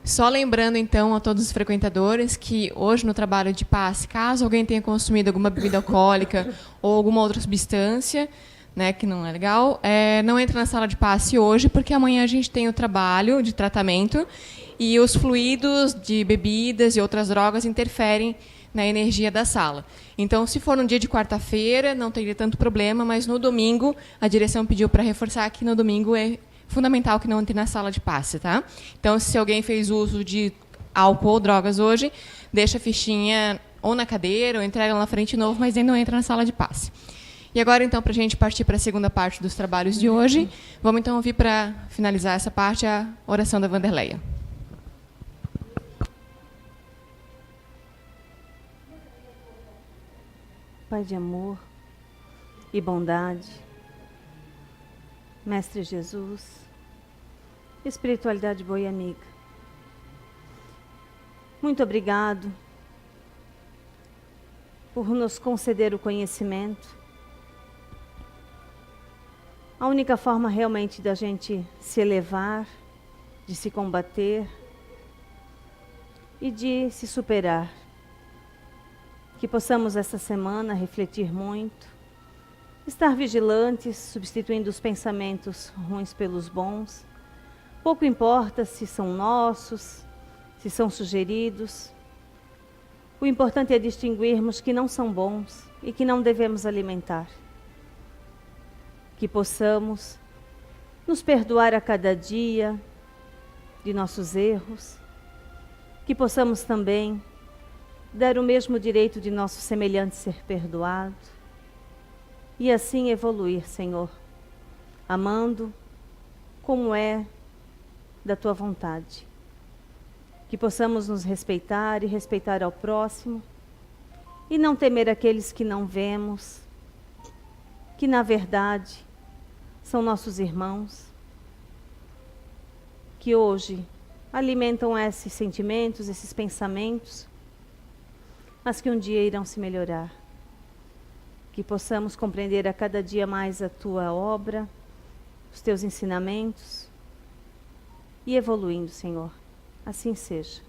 Só lembrando, então, a todos os frequentadores que hoje no trabalho de passe, caso alguém tenha consumido alguma bebida alcoólica ou alguma outra substância, né, que não é legal, não entra na sala de passe hoje, porque amanhã a gente tem o trabalho de tratamento e os fluidos de bebidas e outras drogas interferem na energia da sala. Então, se for no dia de quarta-feira, não teria tanto problema, mas no domingo, a direção pediu para reforçar que no domingo é fundamental que não entre na sala de passe, tá? Então, se alguém fez uso de álcool ou drogas hoje, deixa a fichinha ou na cadeira ou entrega lá na frente de novo, mas ainda não entra na sala de passe. E agora, então, para a gente partir para a segunda parte dos trabalhos de hoje, vamos então ouvir, para finalizar essa parte, a oração da Wanderleia. Pai de amor e bondade, Mestre Jesus, espiritualidade boa e amiga, muito obrigado por nos conceder o conhecimento. A única forma realmente da gente se elevar, de se combater e de se superar. Que possamos esta semana refletir muito, estar vigilantes, substituindo os pensamentos ruins pelos bons. Pouco importa se são nossos, se são sugeridos. O importante é distinguirmos que não são bons e que não devemos alimentar. Que possamos nos perdoar a cada dia de nossos erros. Que possamos também dar o mesmo direito de nosso semelhante ser perdoado. E assim evoluir, Senhor, amando como é da Tua vontade. Que possamos nos respeitar e respeitar ao próximo, e não temer aqueles que não vemos, que na verdade são nossos irmãos, que hoje alimentam esses sentimentos, esses pensamentos, mas que um dia irão se melhorar. Que possamos compreender a cada dia mais a Tua obra, os Teus ensinamentos, e evoluindo, Senhor. Assim seja.